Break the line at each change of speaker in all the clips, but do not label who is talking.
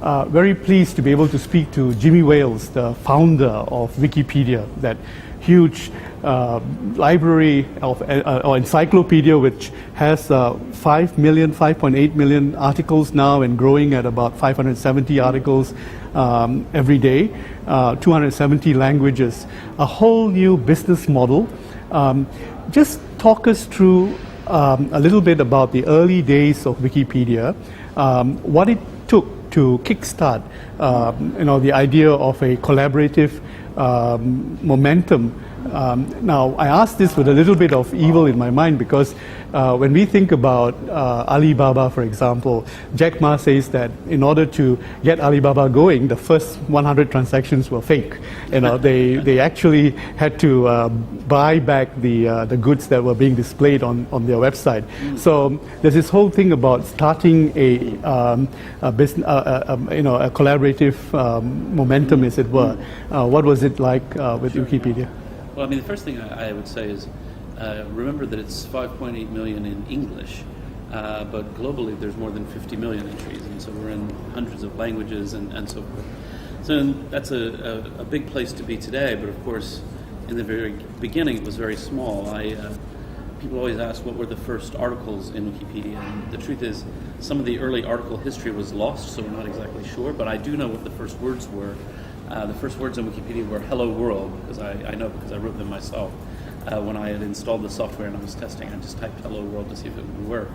very pleased to be able to speak to Jimmy Wales, the founder of Wikipedia, that huge library of or encyclopedia which has 5.8 million articles now and growing at about 570 articles every day, 270 languages, a whole new business model. Just talk us through a little bit about the early days of Wikipedia, what it took to kickstart the idea of a collaborative momentum. Now, I ask this with a little bit of evil in my mind because when we think about Alibaba, for example, Jack Ma says that in order to get Alibaba going, the first 100 transactions were fake. They actually had to buy back the goods that were being displayed on their website. So there's this whole thing about starting a business, a collaborative momentum, as it were. What was it like with Wikipedia?
Well, I mean, the first thing I would say is remember that it's 5.8 million in English, but globally there's more than 50 million entries, and so we're in hundreds of languages and so forth. So that's a big place to be today, but of course, in the very beginning it was very small. People always ask what were the first articles in Wikipedia, and the truth is some of the early article history was lost, so we're not exactly sure, but I do know what the first words were. The first words in Wikipedia were "Hello World," because I know because I wrote them myself. When I had installed the software and I was testing, I just typed "Hello World" to see if it would work.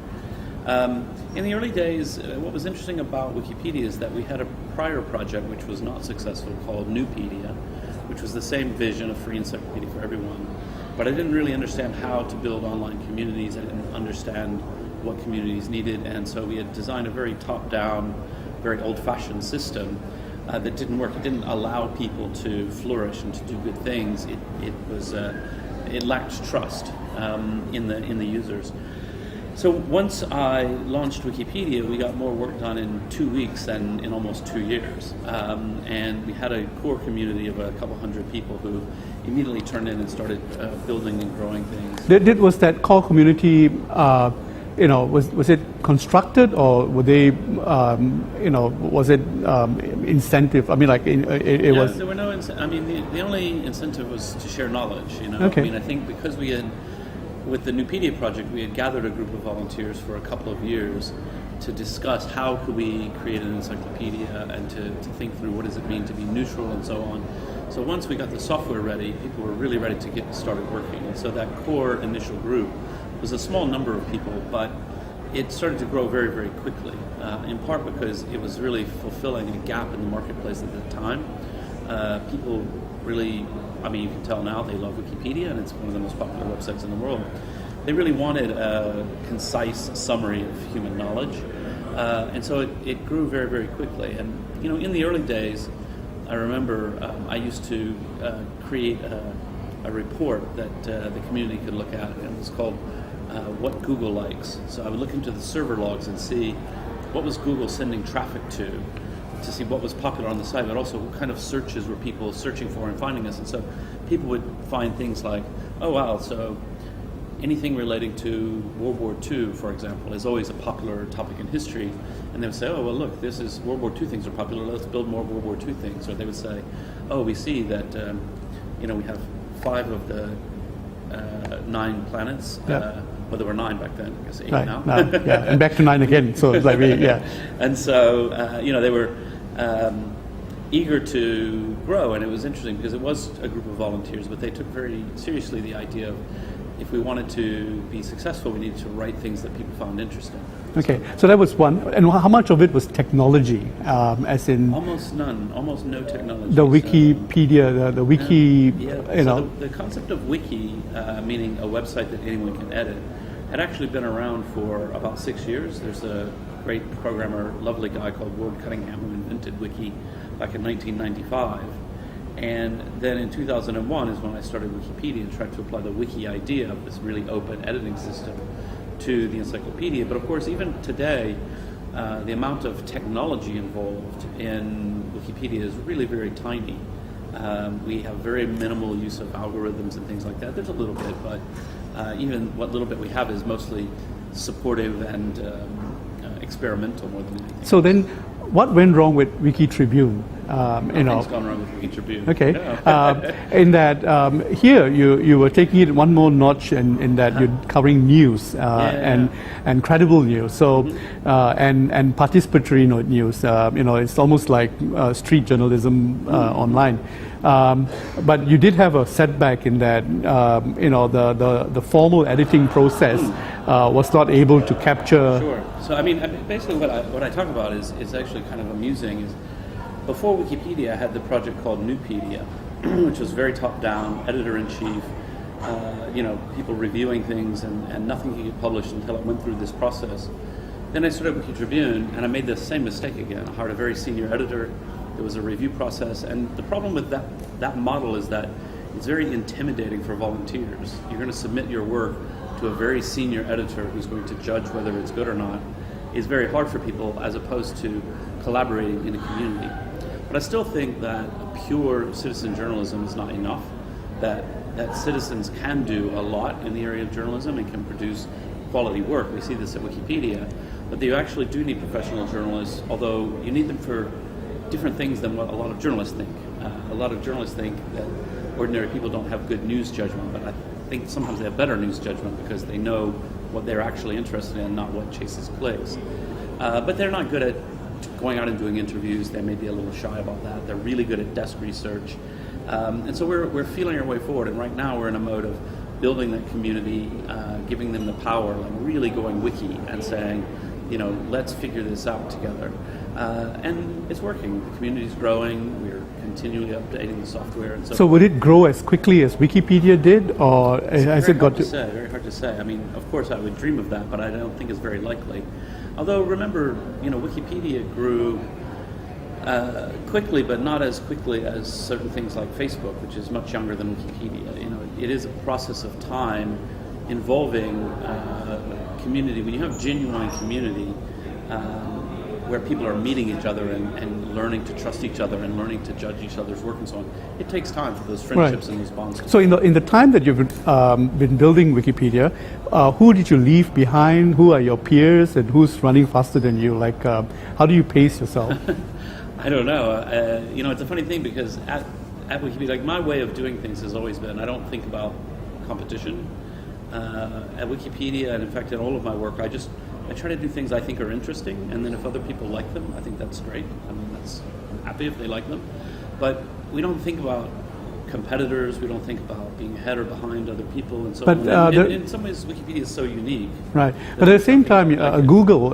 In the early days, what was interesting about Wikipedia is that we had a prior project which was not successful called Newpedia, which was the same vision, a free encyclopedia for everyone. But I didn't really understand how to build online communities. I didn't understand what communities needed, and so we had designed a very top-down, very old-fashioned system that didn't work. It didn't allow people to flourish and to do good things. It lacked trust in the users. So once I launched Wikipedia, we got more work done in 2 weeks than in almost 2 years. And we had a core community of a couple hundred people who immediately turned in and started building and growing things.
Was that core community, was it constructed, or were they, was it incentive? I mean, like it was.
There were no. The only incentive was to share knowledge.
Okay.
I mean, I think because we had, with the Newpedia project, we had gathered a group of volunteers for a couple of years to discuss how could we create an encyclopedia and to think through what does it mean to be neutral and so on. So once we got the software ready, people were really ready to get started working. And so that core initial group was a small number of people, but it started to grow very, very quickly, in part because it was really fulfilling a gap in the marketplace at the time. People really, you can tell now they love Wikipedia, and it's one of the most popular websites in the world. They really wanted a concise summary of human knowledge, and so it grew very, very quickly. And in the early days, I remember I used to create a report that the community could look at, and it was called What Google Likes. So I would look into the server logs and see what was Google sending traffic to see what was popular on the site, but also what kind of searches were people searching for and finding us. And so people would find things like, oh wow, so anything relating to World War II, for example, is always a popular topic in history. And they would say, oh, well, look, this is World War II things are popular, let's build more World War II things. Or they would say, oh, we see that, we have 5 of the 9 planets.
Yeah.
Well, there were 9 back then, I guess 8
right,
now.
And back to 9 again. So it's like,
And so, they were eager to grow, and it was interesting because it was a group of volunteers, but they took very seriously the idea of if we wanted to be successful, we needed to write things that people found interesting.
Okay, so that was one. And how much of it was technology, as in?
Almost none, almost no technology.
The Wikipedia, the wiki,
So the concept of wiki, meaning a website that anyone can edit, had actually been around for about 6 years. There's a great programmer, lovely guy called Ward Cunningham who invented wiki back in 1995. And then in 2001 is when I started Wikipedia and tried to apply the wiki idea of this really open editing system to the encyclopedia. But of course, even today, the amount of technology involved in Wikipedia is really very tiny. We have very minimal use of algorithms and things like that. There's a little bit, but even what little bit we have is mostly supportive and experimental more than anything.
So then, what went wrong with Wiki Tribune?
Nothing's gone wrong with Wiki Tribune.
Okay.
No.
In that here you were taking it one more notch in that you're covering news and credible news. So and participatory news. It's almost like street journalism online. But you did have a setback in that the formal editing process was not able to capture.
Sure. So I mean, basically what I talk about is actually kind of amusing. Is before Wikipedia, I had the project called Newpedia, which was very top-down, editor-in-chief, people reviewing things, and nothing could get published until it went through this process. Then I started Wiki Tribune, and I made the same mistake again. I hired a very senior editor. There was a review process, and the problem with that model is that it's very intimidating for volunteers. You're going to submit your work to a very senior editor who's going to judge whether it's good or not. It's very hard for people as opposed to collaborating in a community. But I still think that pure citizen journalism is not enough, that citizens can do a lot in the area of journalism and can produce quality work. We see this at Wikipedia, but you actually do need professional journalists, although you need them for different things than what a lot of journalists think. A lot of journalists think that ordinary people don't have good news judgment, but I think sometimes they have better news judgment because they know what they're actually interested in, not what chases clicks. But they're not good at going out and doing interviews. They may be a little shy about that. They're really good at desk research. And so we're feeling our way forward, and right now we're in a mode of building that community, giving them the power, like really going wiki and saying, let's figure this out together. And it's working. The community's growing. We're continually updating the software. And
so would it grow as quickly as Wikipedia did, or has it got to?
Very hard to say. I mean, of course, I would dream of that, but I don't think it's very likely. Although, remember, Wikipedia grew quickly, but not as quickly as certain things like Facebook, which is much younger than Wikipedia. It is a process of time involving community. When you have genuine community, where people are meeting each other and learning to trust each other and learning to judge each other's work and so on, it takes time for those friendships and those bonds.
So in the time that you've been building Wikipedia, who did you leave behind? Who are your peers, and who's running faster than you? Like, how do you pace yourself?
I don't know. It's a funny thing because at Wikipedia, like my way of doing things has always been, I don't think about competition. At Wikipedia, and in fact in all of my work, I try to do things I think are interesting, and then if other people like them, I think that's great. I'm happy if they like them. But we don't think about competitors, we don't think about being ahead or behind other people, and so on. In some ways, Wikipedia is so unique.
Right. But at the same time, Google,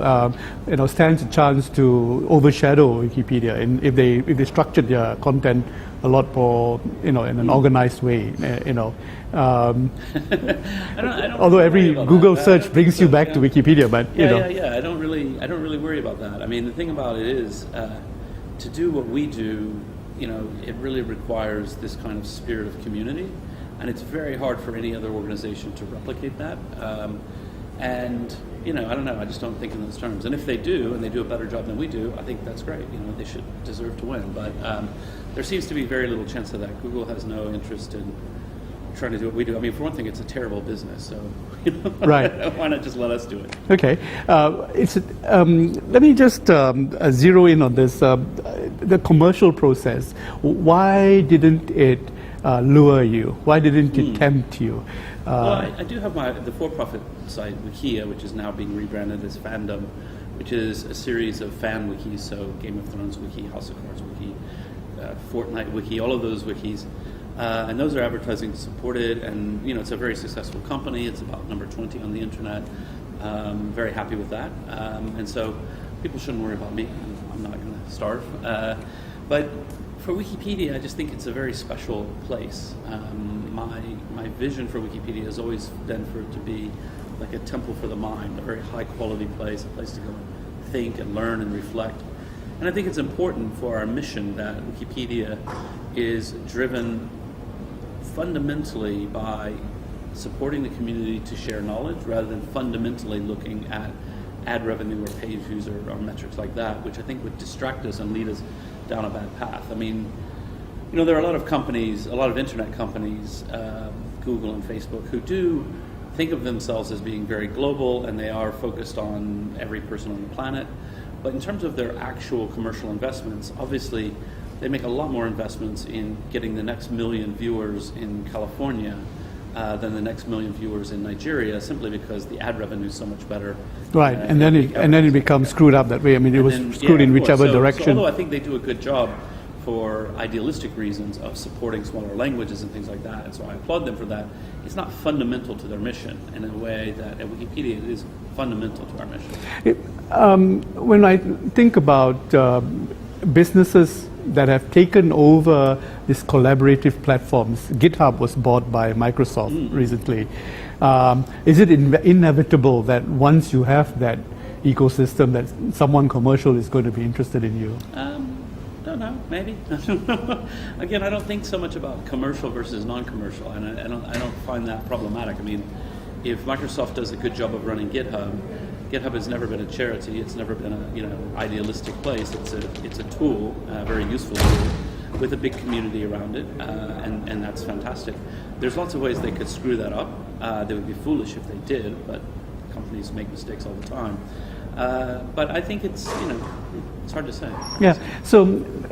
stands a chance to overshadow Wikipedia if they structured their content a lot more, in an organized way, although every Google search brings you back to Wikipedia, but
Yeah. I don't really worry about that. I mean, the thing about it is, to do what we do, it really requires this kind of spirit of community, and it's very hard for any other organization to replicate that. And I don't know. I just don't think in those terms. And if they do, and they do a better job than we do, I think that's great. They should deserve to win. But there seems to be very little chance of that. Google has no interest in trying to do what we do. I mean, for one thing, it's a terrible business. So,
right.
Why not just let us do it?
Okay. Let me just zero in on this. The commercial process. Why didn't it lure you? Why didn't it tempt you?
Well, I do have the for-profit site, Wikia, which is now being rebranded as Fandom, which is a series of fan wikis, so Game of Thrones wiki, House of Cards wiki, Fortnite wiki, all of those wikis. And those are advertising supported, and it's a very successful company. It's about number 20 on the internet. Very happy with that. And so people shouldn't worry about me. I'm not going to starve. But for Wikipedia, I just think it's a very special place. My vision for Wikipedia has always been for it to be like a temple for the mind, a very high quality place, a place to go and think and learn and reflect. And I think it's important for our mission that Wikipedia is driven fundamentally by supporting the community to share knowledge rather than fundamentally looking at ad revenue or page views or metrics like that, which I think would distract us and lead us down a bad path. I mean, there are a lot of companies, a lot of internet companies, Google and Facebook, who do think of themselves as being very global, and they are focused on every person on the planet. But in terms of their actual commercial investments, obviously they make a lot more investments in getting the next million viewers in California than the next million viewers in Nigeria, simply because the ad revenue is so much better.
Right, and then it becomes screwed up that way. I mean, it was screwed in whichever direction.
So although I think they do a good job for idealistic reasons of supporting smaller languages and things like that, and so I applaud them for that, it's not fundamental to their mission in a way that at Wikipedia it is fundamental to our mission.
When I think about businesses that have taken over these collaborative platforms, GitHub was bought by Microsoft recently. Is it inevitable that once you have that ecosystem that someone commercial is going to be interested in you?
Don't know, maybe. Again, I don't think so much about commercial versus non-commercial, and I don't find that problematic. I mean, if Microsoft does a good job of running GitHub has never been a charity. It's never been a idealistic place. It's a tool, a very useful tool, with a big community around it, and that's fantastic. There's lots of ways they could screw that up. They would be foolish if they did, but companies make mistakes all the time. But I think it's hard to say.
Yeah. So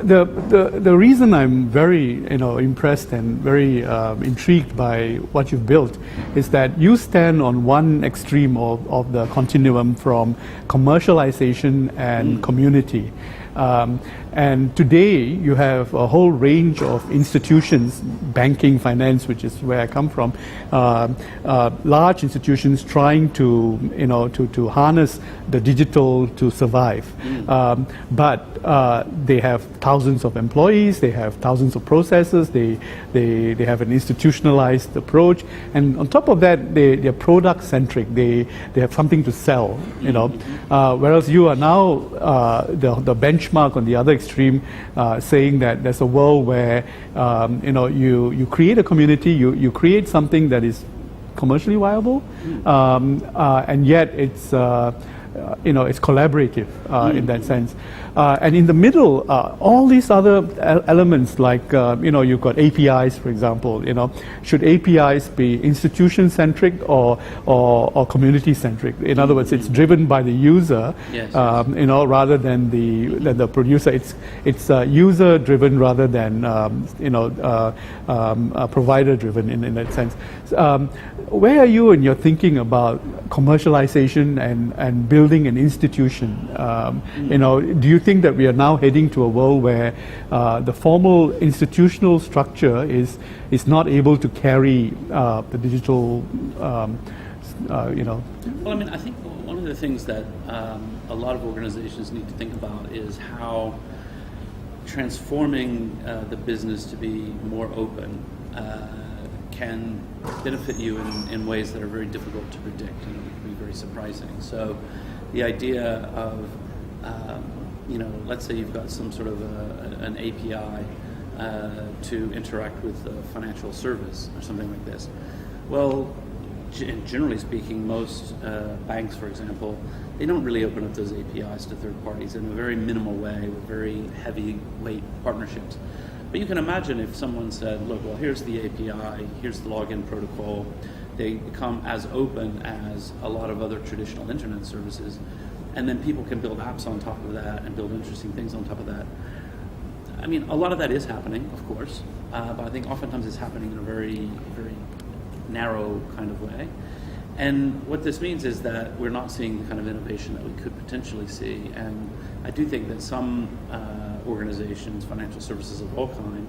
the reason I'm very impressed and very intrigued by what you've built is that you stand on one extreme of the continuum from commercialization and community. And today you have a whole range of institutions, banking, finance, which is where I come from, large institutions trying to harness the digital to survive. But they have thousands of employees, they have thousands of processes, they have an institutionalized approach, and on top of that, they're product centric. They have something to sell, whereas you are now the benchmark on the other extreme, saying that there's a world where you create a community, you create something that is commercially viable, and yet it's it's collaborative in that sense. And in the middle, all these other elements, like you've got APIs, for example. Should APIs be institution-centric or community-centric? In other words, it's driven by the user, rather than the producer. It's user-driven rather than provider-driven in that sense. Where are you in your thinking about commercialization and building an institution? Do you think that we are now heading to a world where the formal institutional structure is not able to carry the digital?
Well, I mean, I think one of the things that a lot of organizations need to think about is how transforming the business to be more open can benefit you in ways that are very difficult to predict and can be very surprising. So the idea of, let's say you've got some sort of an API to interact with a financial service or something like this. Well, generally speaking, most banks, for example, they don't really open up those APIs to third parties in a very minimal way with very heavyweight partnerships. But you can imagine if someone said, look, well, here's the API, here's the login protocol. They become as open as a lot of other traditional internet services. And then people can build apps on top of that and build interesting things on top of that. I mean, a lot of that is happening, of course. But I think oftentimes it's happening in a very, very narrow kind of way. And what this means is that we're not seeing the kind of innovation that we could potentially see. And I do think that some organizations, financial services of all kind,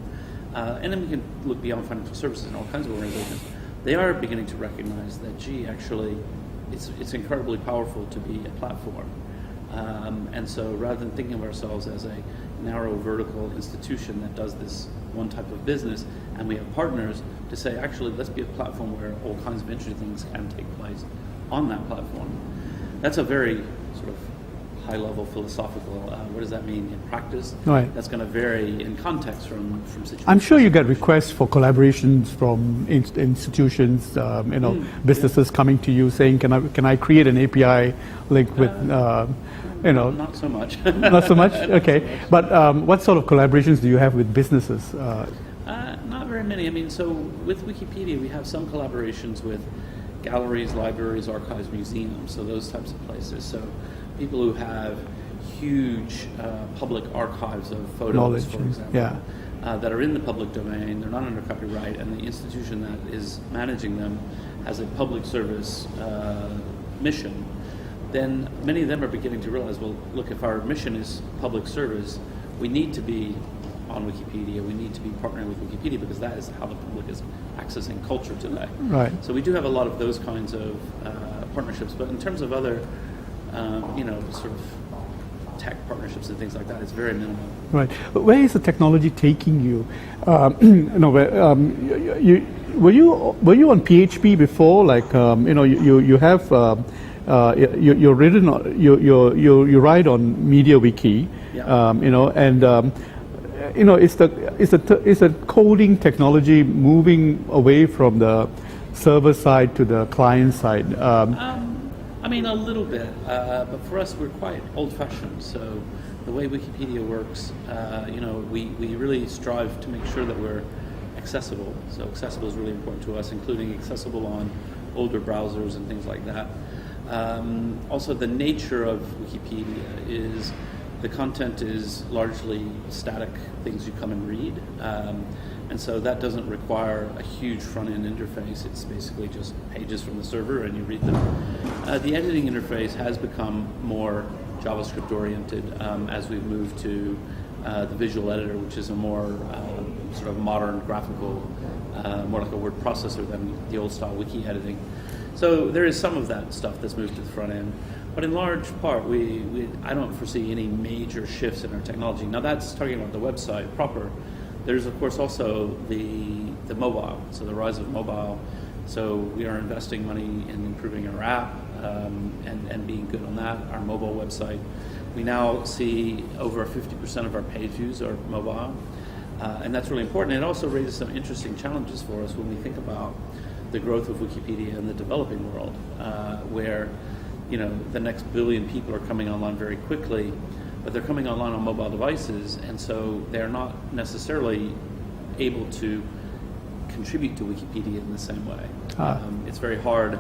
and then we can look beyond financial services and all kinds of organizations, they are beginning to recognize that, actually, it's incredibly powerful to be a platform. And so rather than thinking of ourselves as a narrow vertical institution that does this one type of business, and we have partners to say, actually, let's be a platform where all kinds of interesting things can take place on that platform. That's a very sort of high-level philosophical, what does that mean in practice?
Right.
That's going to vary in context from situations.
I'm sure you get requests for collaborations from institutions, businesses coming to you saying, can I create an API link with,
Not so much.
Not so much? Okay. But what sort of collaborations do you have with businesses?
Not very many. I mean, so with Wikipedia, we have some collaborations with galleries, libraries, archives, museums, so those types of places. So people who have huge public archives of photos,
Knowledge,
for example,
yeah.
that are in the public domain. They're not under copyright, and the institution that is managing them has a public service mission. Then many of them are beginning to realize, well, look, if our mission is public service, we need to be on Wikipedia, we need to be partnering with Wikipedia, because that is how the public is accessing culture today.
Right.
So we do have a lot of those kinds of partnerships, but in terms of other, sort of tech partnerships and things like that, it's very minimal.
Right. But where is the technology taking you? Were you on PHP before? Like, you have you're written on, you write on MediaWiki.
Yeah.
Is the coding technology moving away from the server side to the client side?
I mean, a little bit, but for us, we're quite old-fashioned. So the way Wikipedia works, we really strive to make sure that we're accessible. So accessible is really important to us, including accessible on older browsers and things like that. Also, the nature of Wikipedia is the content is largely static, things you come and read. And so that doesn't require a huge front-end interface. It's basically just pages from the server and you read them. The editing interface has become more JavaScript-oriented as we've moved to the visual editor, which is a more sort of modern graphical, more like a word processor than the old-style wiki editing. So there is some of that stuff that's moved to the front end. But in large part, I don't foresee any major shifts in our technology. Now that's talking about the website proper. There's of course also the mobile, so the rise of mobile. So we are investing money in improving our app and being good on that, our mobile website. We now see over 50% of our page views are mobile, and that's really important. It also raises some interesting challenges for us when we think about the growth of Wikipedia in the developing world, where the next billion people are coming online very quickly, but they're coming online on mobile devices, and so they're not necessarily able to contribute to Wikipedia in the same way. It's very hard,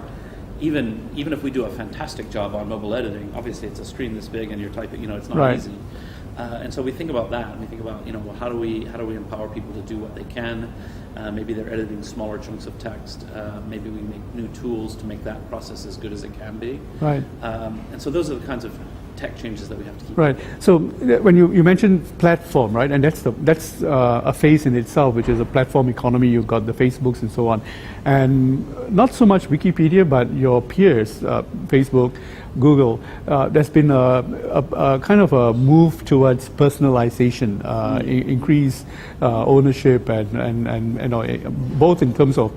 even if we do a fantastic job on mobile editing. Obviously, it's a screen this big, and you're typing. It's not
right.
easy. And so we think about that, and we think about well, how do we empower people to do what they can? Maybe they're editing smaller chunks of text. Maybe we make new tools to make that process as good as it can be.
Right.
And so those are the kinds of tech changes that we have to keep.
Right. So when you mentioned platform, right, and that's a phase in itself, which is a platform economy. You've got the Facebooks and so on, and not so much Wikipedia, but your peers, Facebook, Google. There's been a kind of a move towards personalization, increased ownership, and both in terms of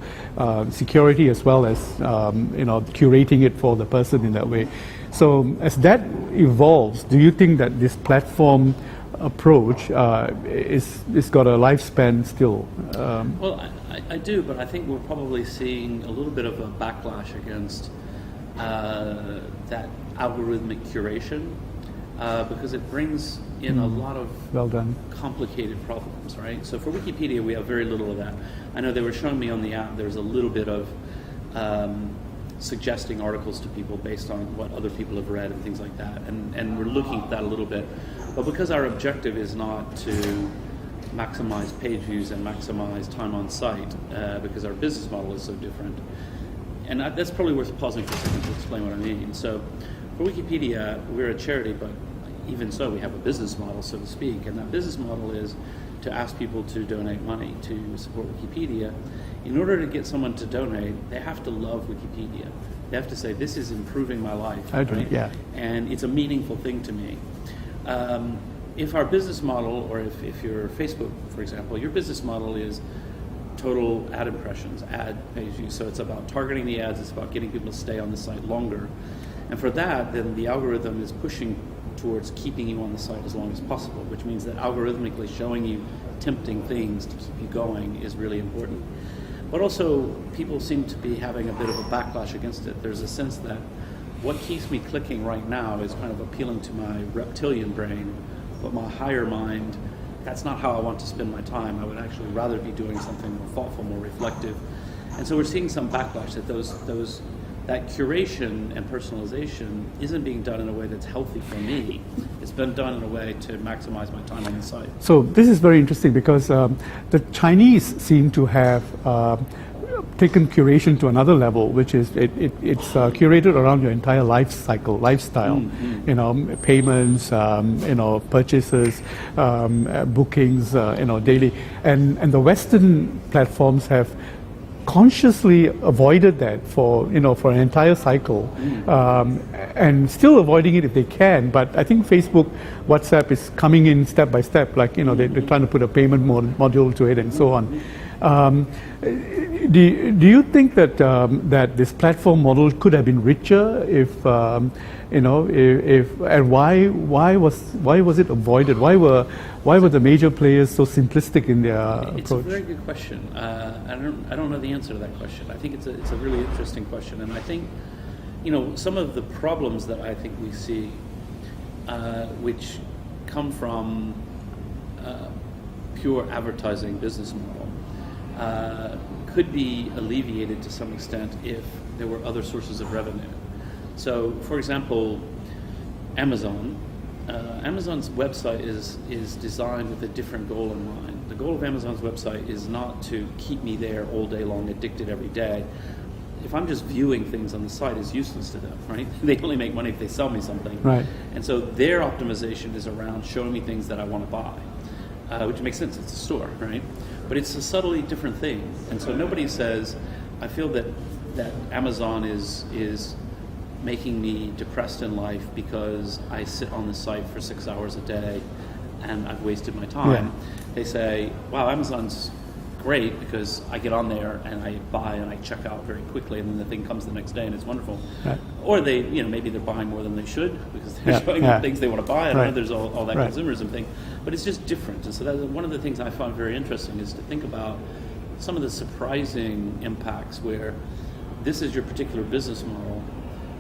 security as well as curating it for the person in that way. So as that evolves, do you think that this platform approach is got a lifespan still?
Well, I do, but I think we're probably seeing a little bit of a backlash against that algorithmic curation because it brings in a lot of complicated problems, right? So for Wikipedia, we have very little of that. I know they were showing me on the app, there's a little bit of suggesting articles to people based on what other people have read and things like that. And we're looking at that a little bit. But because our objective is not to maximize page views and maximize time on site, because our business model is so different. And that's probably worth pausing for a second to explain what I mean. So for Wikipedia, we're a charity, but even so, we have a business model, so to speak. And that business model is to ask people to donate money to support Wikipedia. In order to get someone to donate, they have to love Wikipedia. They have to say, this is improving my life, right?
Yeah.
And it's a meaningful thing to me. If our business model, or if you're Facebook, for example, your business model is total ad impressions, ad page views. So it's about targeting the ads, it's about getting people to stay on the site longer. And for that, then the algorithm is pushing towards keeping you on the site as long as possible, which means that algorithmically showing you tempting things to keep you going is really important. But also, people seem to be having a bit of a backlash against it. There's a sense that what keeps me clicking right now is kind of appealing to my reptilian brain, but my higher mind, that's not how I want to spend my time. I would actually rather be doing something more thoughtful, more reflective. And so we're seeing some backlash that that curation and personalization isn't being done in a way that's healthy for me. It's been done in a way to maximize my time on the site.
So this is very interesting because the Chinese seem to have taken curation to another level, which is it's curated around your entire life cycle, lifestyle. You know, payments, you know, purchases, bookings, you know, daily, and the Western platforms have consciously avoided that for an entire cycle, and still avoiding it if they can. But I think Facebook, WhatsApp is coming in step by step. Like, you know, they're trying to put a payment module to it and so on. Do you think that that this platform model could have been richer if you know, if and why was it avoided? Why were the major players so simplistic in their approach?
It's a very good question. I don't know the answer to that question. I think it's a really interesting question, and I think, you know, some of the problems that I think we see, which come from pure advertising business model, could be alleviated to some extent if there were other sources of revenue. So, for example, Amazon. Amazon's website is designed with a different goal in mind. The goal of Amazon's website is not to keep me there all day long, addicted every day. If I'm just viewing things on the site, it's useless to them, right? They only make money if they sell me something.
Right.
And so their optimization is around showing me things that I want to buy, which makes sense. It's a store, right? But it's a subtly different thing. And so nobody says, I feel that Amazon is making me depressed in life because I sit on the site for 6 hours a day and I've wasted my time.
Yeah.
They say, wow, Amazon's great because I get on there and I buy and I check out very quickly, and then the thing comes the next day and it's wonderful.
Right.
Or they, you know, maybe they're buying more than they should because they're showing them things they want to buy. I know there's all that consumerism thing, but it's just different. And so that's one of the things I find very interesting, is to think about some of the surprising impacts where this is your particular business model,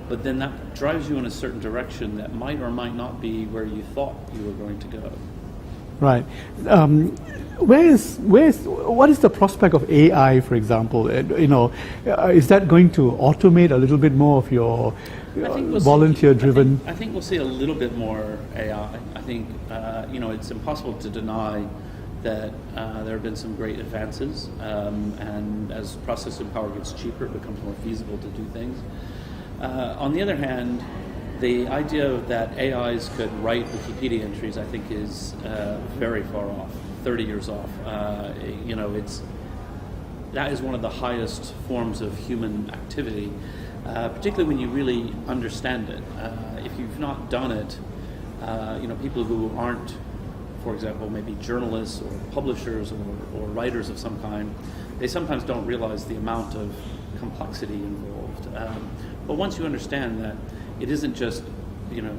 but then that drives you in a certain direction that might or might not be where you thought you were going to go.
Right. What is the prospect of AI, for example? You know, is that going to automate a little bit more of your volunteer-driven?
I think we'll see a little bit more AI. I think you know, it's impossible to deny that there have been some great advances, and as processing power gets cheaper, it becomes more feasible to do things. On the other hand, the idea that AIs could write Wikipedia entries, I think, is very far off, 30 years off. You know, that is one of the highest forms of human activity, particularly when you really understand it. If you've not done it, you know, people who aren't, for example, maybe journalists or publishers or writers of some kind, they sometimes don't realize the amount of complexity involved. But once you understand that it isn't just, you know,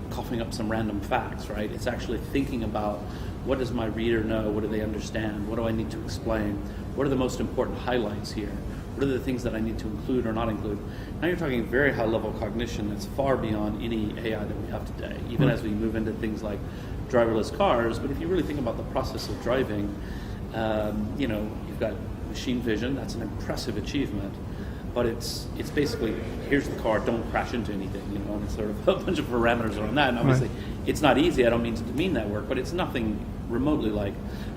coughing up some random facts, right? It's actually thinking about, what does my reader know? What do they understand? What do I need to explain? What are the most important highlights here? What are the things that I need to include or not include? Now you're talking very high level cognition that's far beyond any AI that we have today, even as we move into things like driverless cars. But if you really think about the process of driving, you know, you've got machine vision. That's an impressive achievement. But it's basically, here's the car, don't crash into anything, you know, and it's sort of a bunch of parameters around that. And obviously, it's not easy. I don't mean to demean that work, but it's nothing remotely like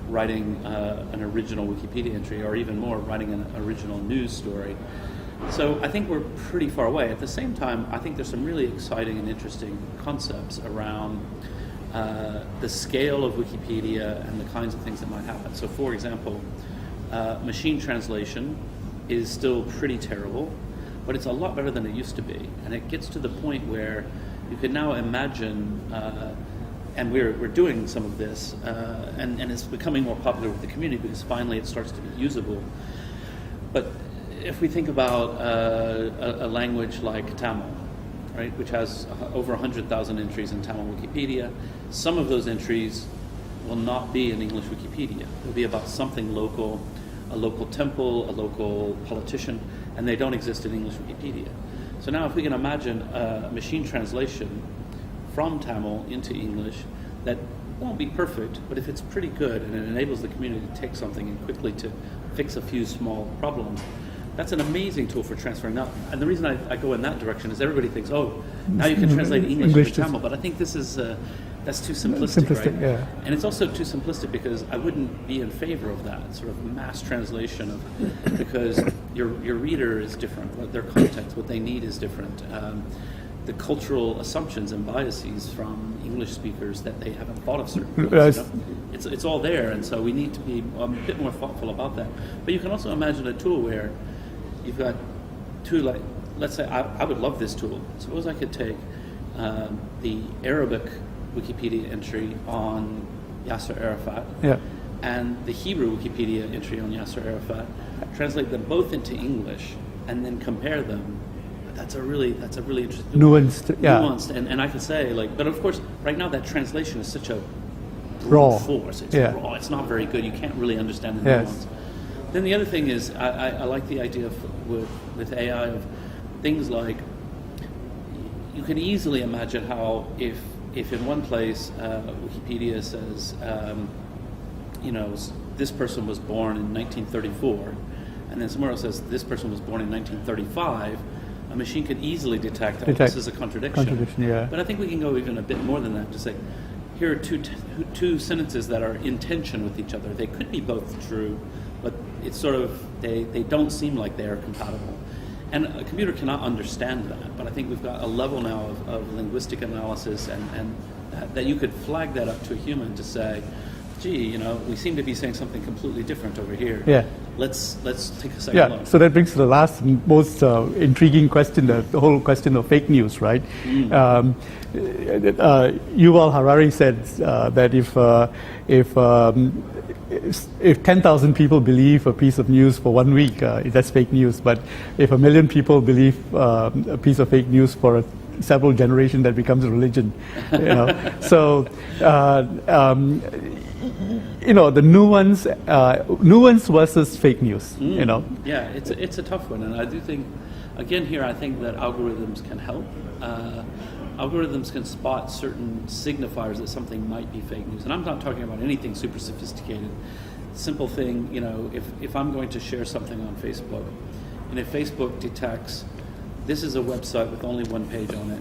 writing an original Wikipedia entry, or even more, writing an original news story. So I think we're pretty far away. At the same time, I think there's some really exciting and interesting concepts around the scale of Wikipedia and the kinds of things that might happen. So, for example, machine translation is still pretty terrible, but it's a lot better than it used to be. And it gets to the point where you can now imagine, and we're doing some of this, and it's becoming more popular with the community because finally it starts to be usable. But if we think about a language like Tamil, right, which has over 100,000 entries in Tamil Wikipedia, some of those entries will not be in English Wikipedia. They'll be about something local, a local temple, a local politician, and they don't exist in English Wikipedia. So now if we can imagine a machine translation from Tamil into English that won't be perfect, but if it's pretty good and it enables the community to take something and quickly to fix a few small problems, That's an amazing tool for transferring. Now, and the reason I go in that direction is everybody thinks, oh, now you can translate English to Tamil, but I think this is that's too simplistic, right?
Yeah.
And it's also too simplistic because I wouldn't be in favor of that sort of mass translation of because your reader is different, what their context, what they need is different. The cultural assumptions and biases from English speakers that they haven't thought of certain things. It's all there, and so we need to be a bit more thoughtful about that. But you can also imagine a tool where you've got two, like, let's say I would love this tool. Suppose I could take the Arabic Wikipedia entry on Yasser Arafat and the Hebrew Wikipedia entry on Yasser Arafat, translate them both into English, and then compare them. That's a really interesting nuanced, and I could say, like, but of course right now that translation is such a raw force. It's raw. It's not very good. You can't really understand the nuance. Then the other thing is I like the idea with AI of things like you can easily imagine how if in one place Wikipedia says this person was born in 1934, and then somewhere else says this person was born in 1935. A machine could easily detect this is a contradiction. But I think we can go even a bit more than that to say, here are two sentences that are in tension with each other. They could be both true, but it's sort of, they don't seem like they are compatible. And a computer cannot understand that, but I think we've got a level now of linguistic analysis and that you could flag that up to a human to say, gee, we seem to be saying something completely different over here. Yeah. Let's take a second look.
So that brings to the last most intriguing question, the whole question of fake news, right? Yuval Harari said that if 10,000 people believe a piece of news for 1 week, that's fake news. But if 1 million people believe a piece of fake news for several generations, that becomes a religion. So the nuance versus fake news.
Yeah, it's a tough one, and I do think, again, here I think that algorithms can help. Algorithms can spot certain signifiers that something might be fake news, and I'm not talking about anything super sophisticated. Simple thing, if I'm going to share something on Facebook, and if Facebook detects this is a website with only one page on it,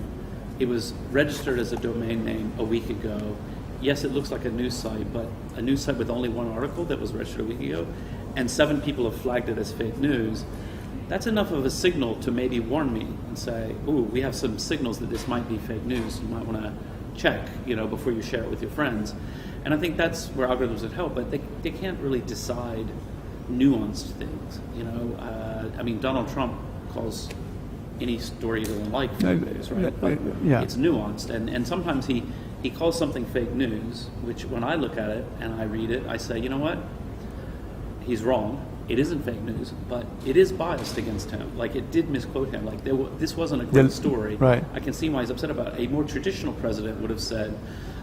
it was registered as a domain name a week ago. Yes, it looks like a news site, but a news site with only one article that was registered a week ago, and 7 people have flagged it as fake news. That's enough of a signal to maybe warn me and say, ooh, we have some signals that this might be fake news. You might want to check, before you share it with your friends. And I think that's where algorithms would help, but they can't really decide nuanced things. Donald Trump calls any story he doesn't like fake news, right? But it's nuanced, and sometimes he calls something fake news, which when I look at it and I read it, I say, you know what? He's wrong. It isn't fake news, but it is biased against him. Like, it did misquote him. Like, this wasn't a great story.
Right.
I can see why he's upset about it. A more traditional president would have said,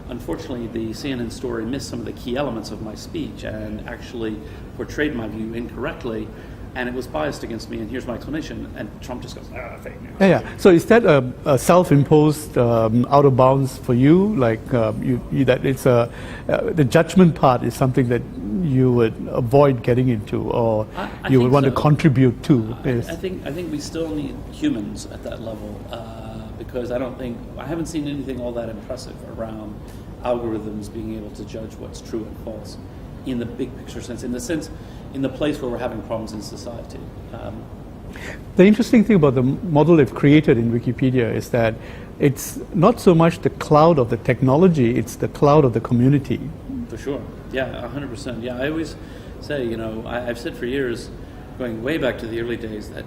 unfortunately, the CNN story missed some of the key elements of my speech and actually portrayed my view incorrectly, and it was biased against me, and here's my explanation. And Trump just goes, fake news.
Yeah. So is that a self-imposed out of bounds for you? Like, that it's the judgment part is something that you would avoid getting into, or you would want to contribute to?
I think we still need humans at that level, because I haven't seen anything all that impressive around algorithms being able to judge what's true and false in the big picture sense, in the place where we're having problems in society.
The interesting thing about the model they've created in Wikipedia is that it's not so much the cloud of the technology, it's the cloud of the community.
For sure. Yeah, 100%. Yeah, I always say, I've said for years, going way back to the early days, that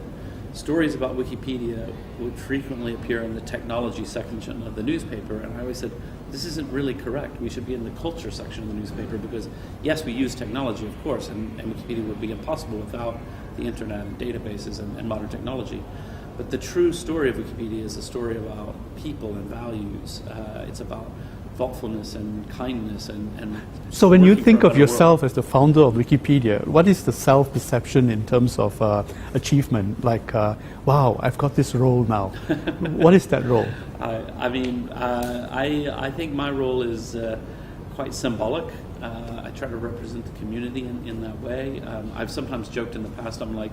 stories about Wikipedia would frequently appear in the technology section of the newspaper, and I always said, this isn't really correct. We should be in the culture section of the newspaper, because yes, we use technology, of course, and Wikipedia would be impossible without the internet and databases and modern technology. But the true story of Wikipedia is a story about people and values. It's about thoughtfulness and kindness and
so when you think of yourself as the founder of Wikipedia, what is the self-perception in terms of achievement? Like, wow, I've got this role now. What is that role?
I think my role is quite symbolic. I try to represent the community in that way. I've sometimes joked in the past, I'm like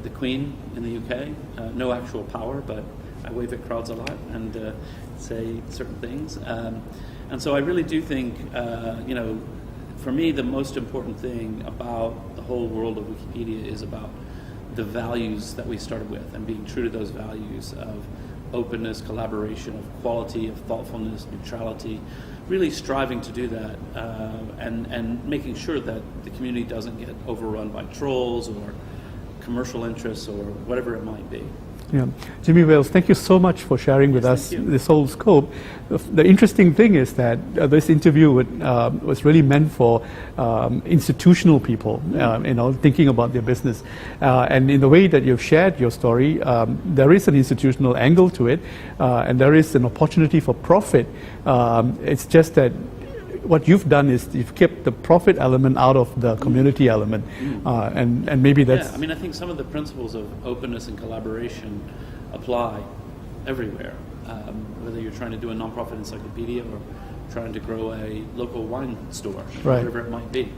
the Queen in the UK. No actual power, but I wave at crowds a lot and say certain things. And so I really do think, for me, the most important thing about the whole world of Wikipedia is about the values that we started with and being true to those values of openness, collaboration, of quality, of thoughtfulness, neutrality, really striving to do that and making sure that the community doesn't get overrun by trolls or commercial interests or whatever it might be.
Yeah. Jimmy Wales, thank you so much for sharing with us
thank you.
this whole scope. The interesting thing is that this interview was really meant for institutional people, thinking about their business. And in the way that you've shared your story, there is an institutional angle to it, and there is an opportunity for profit. It's just that what you've done is you've kept the profit element out of the community element, and maybe that's...
Yeah, I mean, I think some of the principles of openness and collaboration apply everywhere, whether you're trying to do a nonprofit encyclopedia or trying to grow a local wine store,
Right.
whatever it might be.